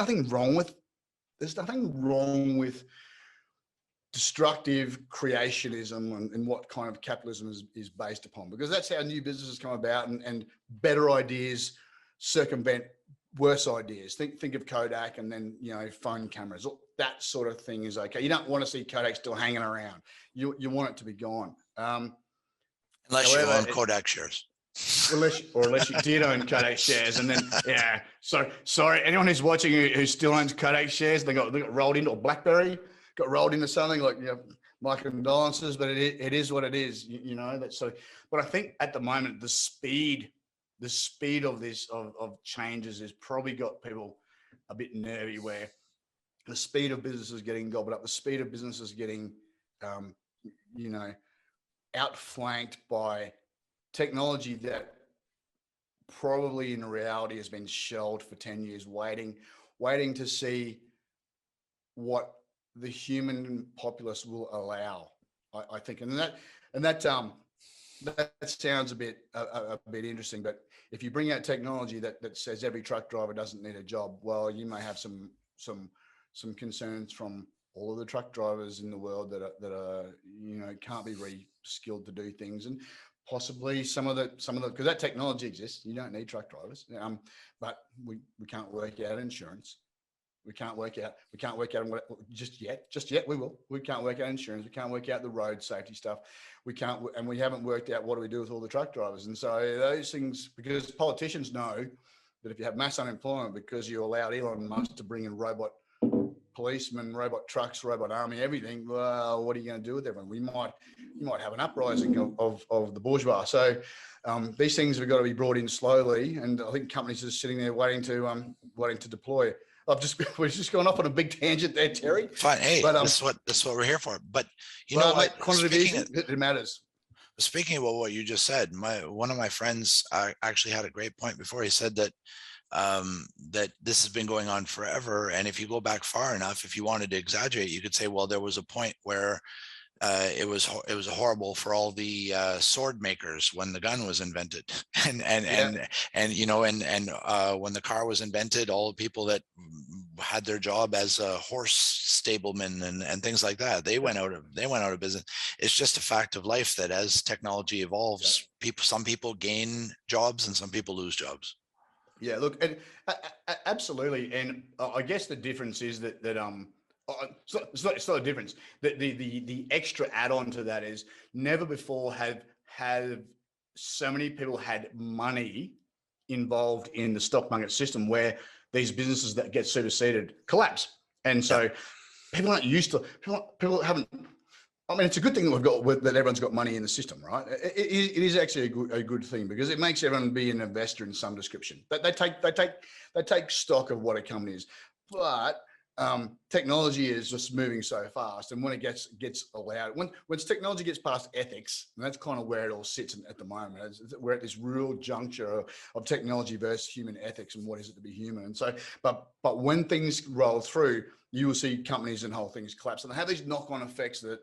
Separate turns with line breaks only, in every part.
nothing wrong with destructive creationism and what kind of capitalism is based upon, because that's how new businesses come about, and better ideas circumvent worse ideas. Think of Kodak, and then phone cameras. That sort of thing is okay. You don't want to see Kodak still hanging around. You want it to be gone.
Unless you own Kodak shares.
Unless you did own Kodak shares, and then So sorry, anyone who's watching who still owns Kodak shares, they got rolled into a BlackBerry, got rolled into something like my condolences, but it is what it is. That's so. But I think at the moment the speed of this of changes has probably got people a bit nervy, where the speed of businesses getting gobbled up, the speed of businesses getting outflanked by technology that probably in reality has been shelved for 10 years, waiting to see what the human populace will allow, I think. And that sounds a bit interesting, but if you bring out technology that says every truck driver doesn't need a job, well, you may have some concerns from all of the truck drivers in the world that are can't be re-skilled to do things, and possibly some of the because that technology exists. You don't need truck drivers, but we can't work out insurance. We can't work out what, just yet we will. We can't work out insurance. We can't work out the road safety stuff. We haven't worked out what do we do with all the truck drivers. And so those things, because politicians know that if you have mass unemployment because you allowed Elon Musk to bring in robot policemen, robot trucks, robot army, everything, well, what are you going to do with everyone? You might have an uprising of the bourgeois. So these things have got to be brought in slowly, and I think companies are sitting there waiting to deploy. We've just gone off on a big tangent there, Terry.
Fine. Hey,
but,
this is what we're here for. But you know what?
Quantitative easing, it matters.
Speaking about what you just said, one of my friends actually had a great point before. He said that that this has been going on forever, and if you go back far enough, if you wanted to exaggerate, you could say, well, there was a point where it was horrible for all the sword makers when the gun was invented, and when the car was invented, all the people that had their job as a horse stableman and things like that, they went out of business. It's just a fact of life that as technology evolves, some people gain jobs and some people lose jobs.
Yeah, look, and absolutely, and I guess the difference is that it's not a difference. The extra add-on to that is never before have so many people had money involved in the stock market system where these businesses that get superseded collapse, and so people aren't used to people haven't. I mean, it's a good thing that everyone's got money in the system, right? It is actually a good thing, because it makes everyone be an investor in some description. They take stock of what a company is, but technology is just moving so fast, and when it gets allowed, when technology gets past ethics, and that's kind of where it all sits at the moment. We're at this real juncture of technology versus human ethics, and what is it to be human. And so, but when things roll through, you will see companies and whole things collapse, and they have these knock-on effects that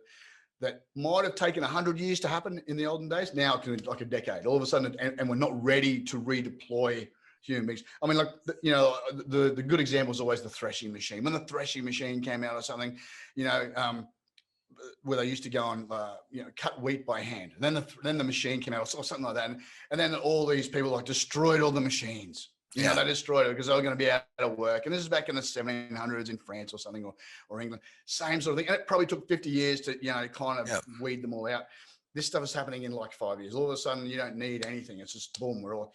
might have taken 100 years to happen in the olden days. Now it can be like a decade. All of a sudden, and we're not ready to redeploy human beings. I mean, like the good example is always the threshing machine. When the threshing machine came out or something, where they used to go and cut wheat by hand, and then the machine came out or something like that, and then all these people destroyed all the machines. They destroyed it because they were going to be out of work. And this is back in the 1700s in France or something, or England, same sort of thing. And it probably took 50 years to, kind of weed them all out. This stuff is happening in like 5 years. All of a sudden, you don't need anything. It's just boom. We're all,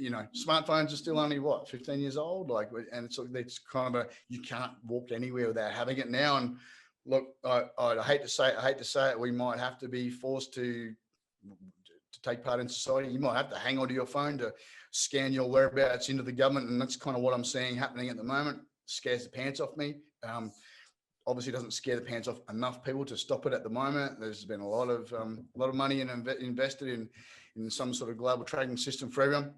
smartphones are still only 15 years old. And it's kind of you can't walk anywhere without having it now. And look, I hate to say it. We might have to be forced to take part in society. You might have to hang onto your phone to scan your whereabouts into the government, and that's kind of what I'm seeing happening at the moment. Scares the pants off me. Obviously, doesn't scare the pants off enough people to stop it at the moment. There's been a lot of money invested in some sort of global trading system for everyone.